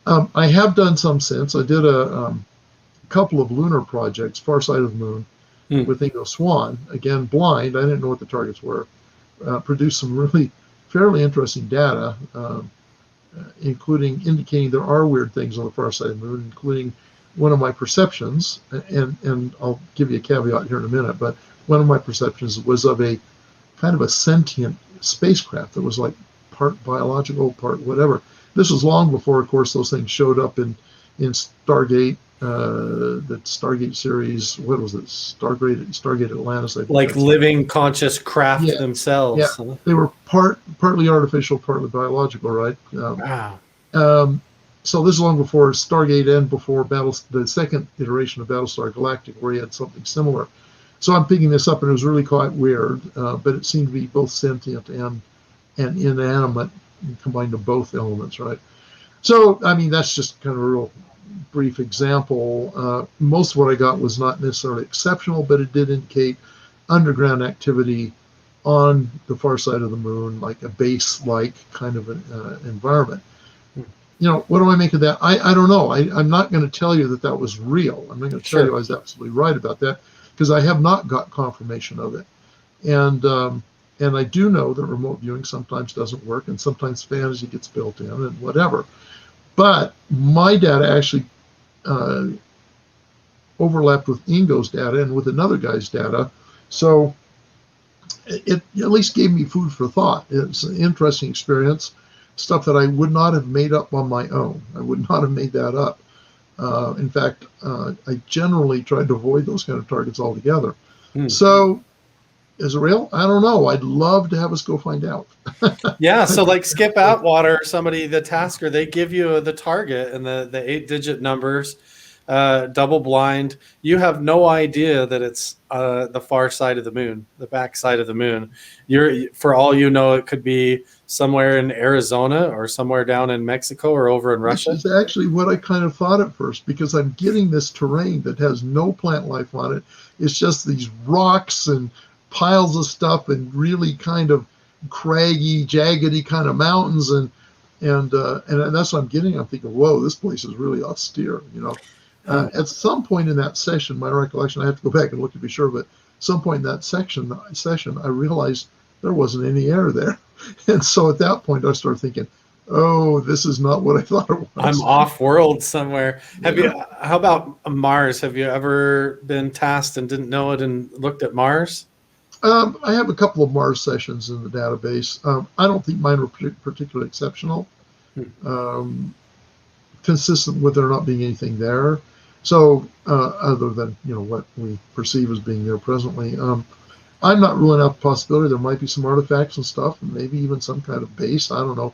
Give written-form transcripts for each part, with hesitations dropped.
I have done some since. I did a couple of lunar projects, far side of the moon, Hmm. with Ingo Swann. Again, blind. I didn't know what the targets were. Produced some really fairly interesting data, including indicating there are weird things on the far side of the moon, including one of my perceptions, and I'll give you a caveat here in a minute, but one of my perceptions was of a kind of a sentient spacecraft that was like part biological, part whatever. This was long before, of course, those things showed up in Stargate, the Stargate series. What was it? Stargate Atlantis. I think Like living conscious craft yeah, yeah. themselves. Huh? They were partly artificial, partly biological, right? Wow. Um, so this is long before Stargate and before the second iteration of Battlestar Galactica, where you had something similar. So I'm picking this up, and it was really quite weird, but it seemed to be both sentient and inanimate, combined of both elements, right? So, I mean, that's just kind of a real brief example. Most of what I got was not necessarily exceptional, but it did indicate underground activity on the far side of the moon, like a base-like kind of an environment. What do I make of that? I don't know. I'm not going to tell you that that was real. I'm not going to tell you I was absolutely right about that, because I have not got confirmation of it. And I do know that remote viewing sometimes doesn't work, and sometimes fantasy gets built in and whatever. But my data actually overlapped with Ingo's data and with another guy's data. So it at least gave me food for thought. It's an interesting experience, stuff that I would not have made up on my own. I would not have made that up. In fact, I generally tried to avoid those kind of targets altogether. So is it real? I don't know. I'd love to have us go find out. Yeah, so like Skip Atwater, somebody, the tasker, they give you the target and the 8-digit numbers, double blind. You have no idea that it's the far side of the moon, the back side of the moon. For all you know, it could be somewhere in Arizona or somewhere down in Mexico or over in Russia. Which is actually what I kind of thought at first, because I'm getting this terrain that has no plant life on it. It's just these rocks and piles of stuff and really kind of craggy, jaggedy kind of mountains, and that's what I'm getting. I'm thinking, whoa, this place is really austere. At some point in that session, my recollection, I have to go back and look to be sure, but some point in that session, I realized there wasn't any air there, and so at that point, I started thinking, oh, this is not what I thought it was. I'm off world somewhere. How about Mars? Have you ever been tasked and didn't know it and looked at Mars? I have a couple of Mars sessions in the database. I don't think mine were particularly exceptional, consistent with there not being anything there. So other than what we perceive as being there presently, I'm not ruling out the possibility there might be some artifacts and stuff, and maybe even some kind of base. I don't know,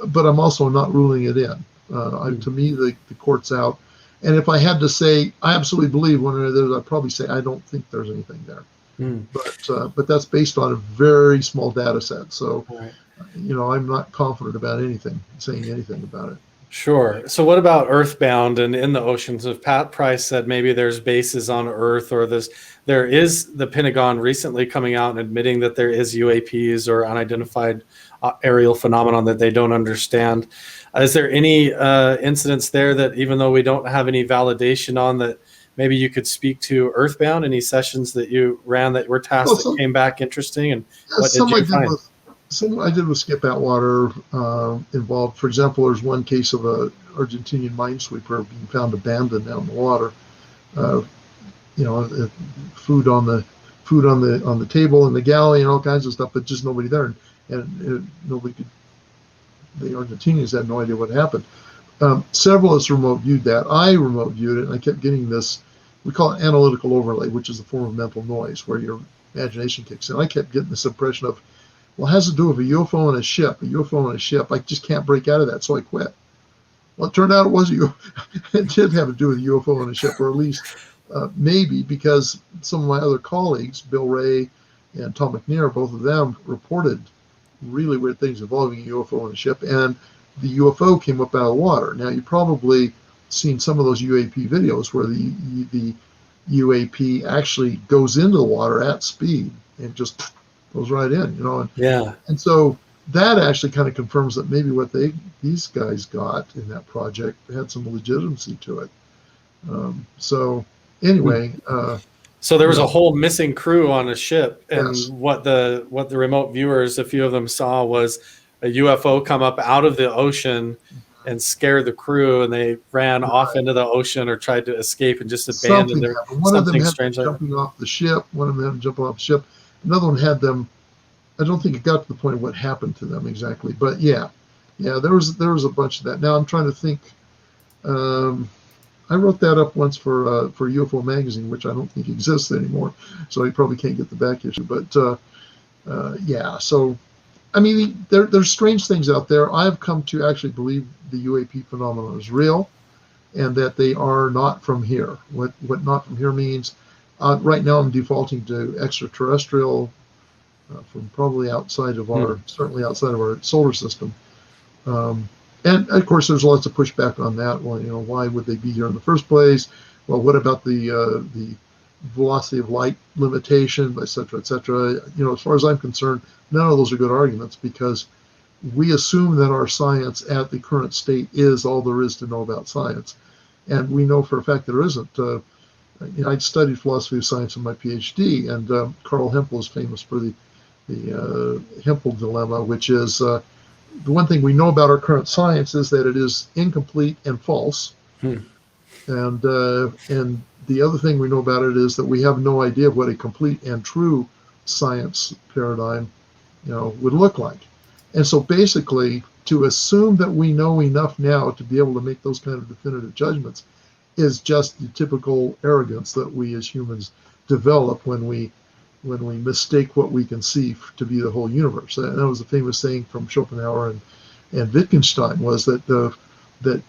but I'm also not ruling it in. To me, the court's out. And if I had to say, I absolutely believe one or the other, I'd probably say I don't think there's anything there. But that's based on a very small data set. So, I'm not confident about saying anything about it. Sure. So what about Earthbound and in the oceans? If Pat Price said maybe there's bases on Earth, or there is the Pentagon recently coming out and admitting that there is UAPs or unidentified aerial phenomenon that they don't understand. Is there any incidents there that, even though we don't have any validation on, that maybe you could speak to Earthbound? Any sessions that you ran that were tasked that came back interesting? And what did you find? Some I did with Skip Atwater involved. For example, there's one case of a Argentinian minesweeper being found abandoned out in the water. Food on the table in the galley and all kinds of stuff, but just nobody there, and nobody could. The Argentinians had no idea what happened. Several of us remote viewed that. I remote viewed it, and I kept getting this. We call it analytical overlay, which is a form of mental noise where your imagination kicks in. I kept getting this impression of, well, it has to do with a UFO and a ship. A UFO and a ship. I just can't break out of that, so I quit. Well, it turned out it was a UFO. It did have to do with a UFO and a ship, or at least maybe, because some of my other colleagues, Bill Ray and Tom McNair, both of them reported really weird things involving a UFO and a ship, and the UFO came up out of the water. Now, you've probably seen some of those UAP videos where the UAP actually goes into the water at speed and just goes right in, Yeah. And so that actually kind of confirms that maybe what these guys got in that project had some legitimacy to it. So anyway, so there was you a know, whole missing crew on a ship, and yes, what the remote viewers, a few of them saw, was a UFO come up out of the ocean and scare the crew, and they ran off right. into the ocean or tried to escape and just abandoned Something their happened. One of them something had them strange like that. jumping off the ship. One of them had them jumping off the ship. Another one had them. I don't think it got to the point of what happened to them exactly, but yeah, there was a bunch of that. Now I'm trying to think. Um, I wrote that up once for UFO magazine, which I don't think exists anymore, so I probably can't get the back issue. But yeah, so I mean, there's strange things out there. I've come to actually believe the UAP phenomenon is real, and that they are not from here. What not from here means, right now I'm defaulting to extraterrestrial, from probably outside of certainly outside of our solar system. Um, and of course, there's lots of pushback on that. Well, why would they be here in the first place? Well, what about the velocity of light limitation, et cetera, et cetera? As far as I'm concerned, none of those are good arguments, because we assume that our science at the current state is all there is to know about science, and we know for a fact there isn't. I'd studied philosophy of science in my PhD, and Carl Hempel is famous for the Hempel dilemma, which is the one thing we know about our current science is that it is incomplete and false, and the other thing we know about it is that we have no idea of what a complete and true science paradigm, would look like. And so basically, to assume that we know enough now to be able to make those kind of definitive judgments is just the typical arrogance that we as humans develop when we mistake what we can see to be the whole universe. And that was a famous saying from Schopenhauer and Wittgenstein, was that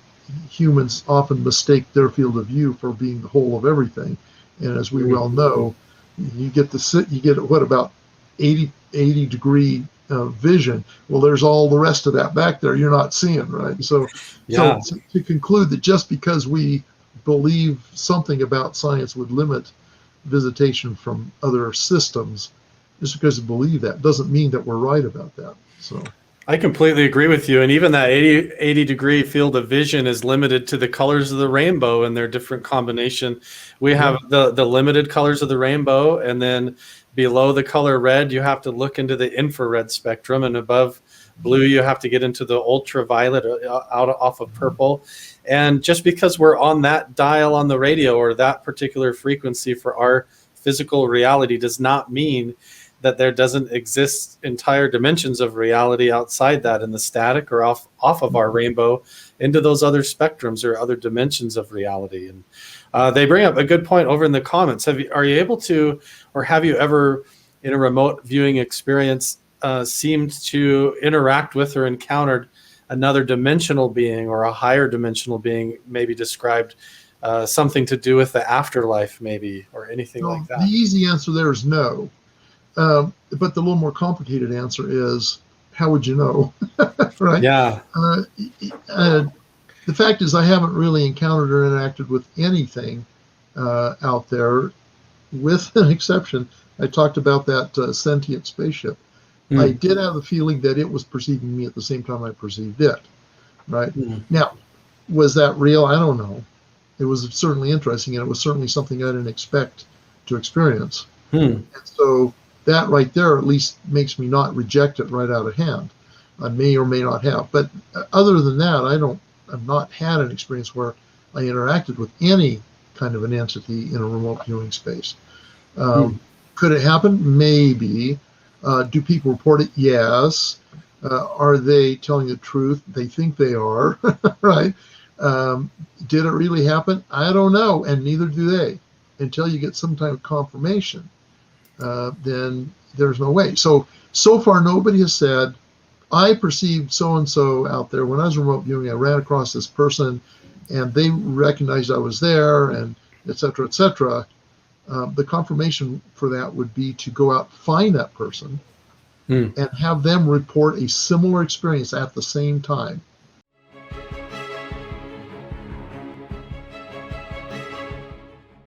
humans often mistake their field of view for being the whole of everything. And as we well know, you get what, about 80 degree vision. Well, there's all the rest of that back there you're not seeing, right? So to conclude that just because we believe something about science would limit visitation from other systems, just because we believe that doesn't mean that we're right about that. So I completely agree with you. And even that 80 degree field of vision is limited to the colors of the rainbow and their different combination. We have the limited colors of the rainbow, and then below the color red, you have to look into the infrared spectrum, and above blue, you have to get into the ultraviolet off of purple. And just because we're on that dial on the radio or that particular frequency for our physical reality does not mean that there doesn't exist entire dimensions of reality outside that, in the static or off of our rainbow into those other spectrums or other dimensions of reality. And they bring up a good point over in the comments. Are you able to, or have you ever in a remote viewing experience seemed to interact with or encountered another dimensional being or a higher dimensional being, maybe described something to do with the afterlife, maybe, or anything like that? The easy answer there is no. But the little more complicated answer is, how would you know? Right? Yeah. The fact is, I haven't really encountered or interacted with anything out there, with an exception. I talked about that sentient spaceship. I did have the feeling that it was perceiving me at the same time I perceived it. Right? Now, was that real? I don't know. It was certainly interesting, and it was certainly something I didn't expect to experience. And so that right there at least makes me not reject it right out of hand. I may or may not have. But other than that, I've not had an experience where I interacted with any kind of an entity in a remote viewing space. Could it happen? Maybe. Do people report it? Yes. Are they telling the truth? They think they are, right? Did it really happen? I don't know, and neither do they. Until you get some type of confirmation, then there's no way. So far, nobody has said, I perceived so-and-so out there. When I was remote viewing, I ran across this person, and they recognized I was there, and et cetera, et cetera. The confirmation for that would be to go out, find that person, and have them report a similar experience at the same time.